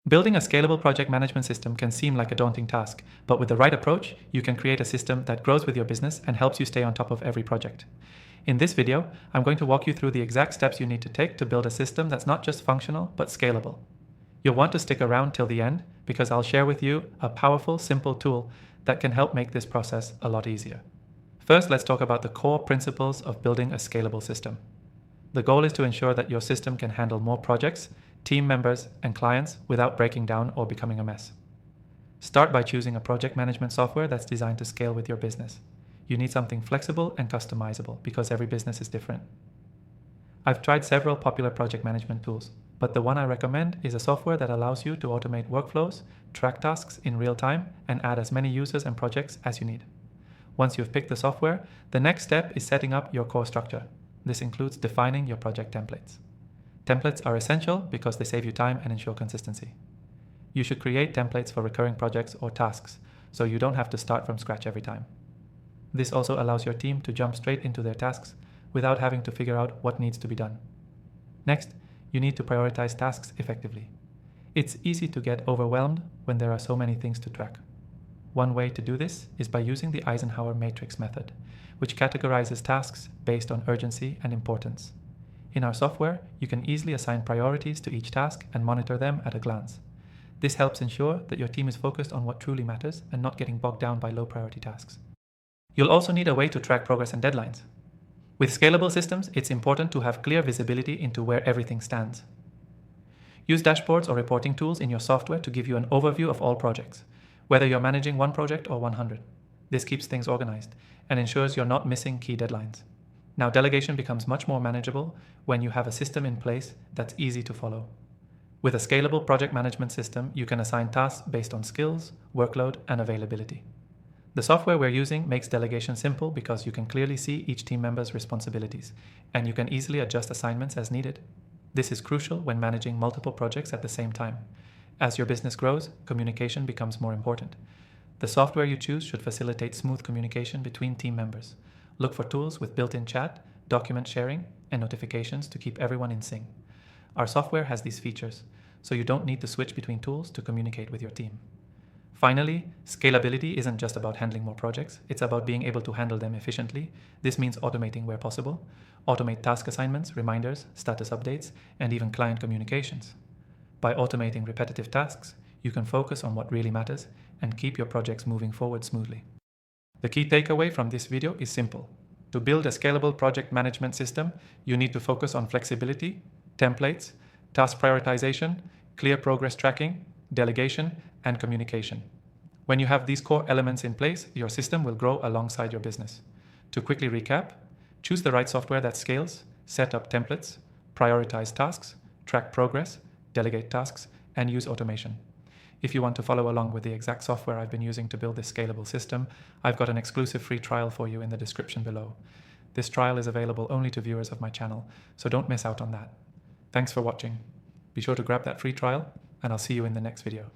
Building a scalable project management system can seem like a daunting task, but with the right approach, you can create a system that grows with your business and helps you stay on top of every project. In this video, I'm going to walk you through the exact steps you need to take to build a system that's not just functional, but scalable. You'll want to stick around till the end because I'll share with you a powerful, simple tool that can help make this process a lot easier. First, let's talk about the core principles of building a scalable system. The goal is to ensure that your system can handle more projects, team members, and clients without breaking down or becoming a mess. Start by choosing a project management software that's designed to scale with your business. You need something flexible and customizable because every business is different. I've tried several popular project management tools, but the one I recommend is a software that allows you to automate workflows, track tasks in real time, and add as many users and projects as you need. Once you've picked the software, the next step is setting up your core structure. This includes defining your project templates. Templates are essential because they save you time and ensure consistency. You should create templates for recurring projects or tasks, so you don't have to start from scratch every time. This also allows your team to jump straight into their tasks without having to figure out what needs to be done. Next, you need to prioritize tasks effectively. It's easy to get overwhelmed when there are so many things to track. One way to do this is by using the Eisenhower matrix method, which categorizes tasks based on urgency and importance. In our software, you can easily assign priorities to each task and monitor them at a glance. This helps ensure that your team is focused on what truly matters and not getting bogged down by low-priority tasks. You'll also need a way to track progress and deadlines. With scalable systems, it's important to have clear visibility into where everything stands. Use dashboards or reporting tools in your software to give you an overview of all projects, whether you're managing one project or 100. This keeps things organized and ensures you're not missing key deadlines. Now, delegation becomes much more manageable when you have a system in place that's easy to follow. With a scalable project management system, you can assign tasks based on skills, workload, and availability. The software we're using makes delegation simple because you can clearly see each team member's responsibilities, and you can easily adjust assignments as needed. This is crucial when managing multiple projects at the same time. As your business grows, communication becomes more important. The software you choose should facilitate smooth communication between team members. Look for tools with built-in chat, document sharing, and notifications to keep everyone in sync. Our software has these features, so you don't need to switch between tools to communicate with your team. Finally, scalability isn't just about handling more projects, it's about being able to handle them efficiently. This means automating where possible. Automate task assignments, reminders, status updates, and even client communications. By automating repetitive tasks, you can focus on what really matters and keep your projects moving forward smoothly. The key takeaway from this video is simple. To build a scalable project management system, you need to focus on flexibility, templates, task prioritization, clear progress tracking, delegation, and communication. When you have these core elements in place, your system will grow alongside your business. To quickly recap, choose the right software that scales, set up templates, prioritize tasks, track progress, delegate tasks, and use automation. If you want to follow along with the exact software I've been using to build this scalable system, I've got an exclusive free trial for you in the description below. This trial is available only to viewers of my channel, so don't miss out on that. Thanks for watching. Be sure to grab that free trial, and I'll see you in the next video.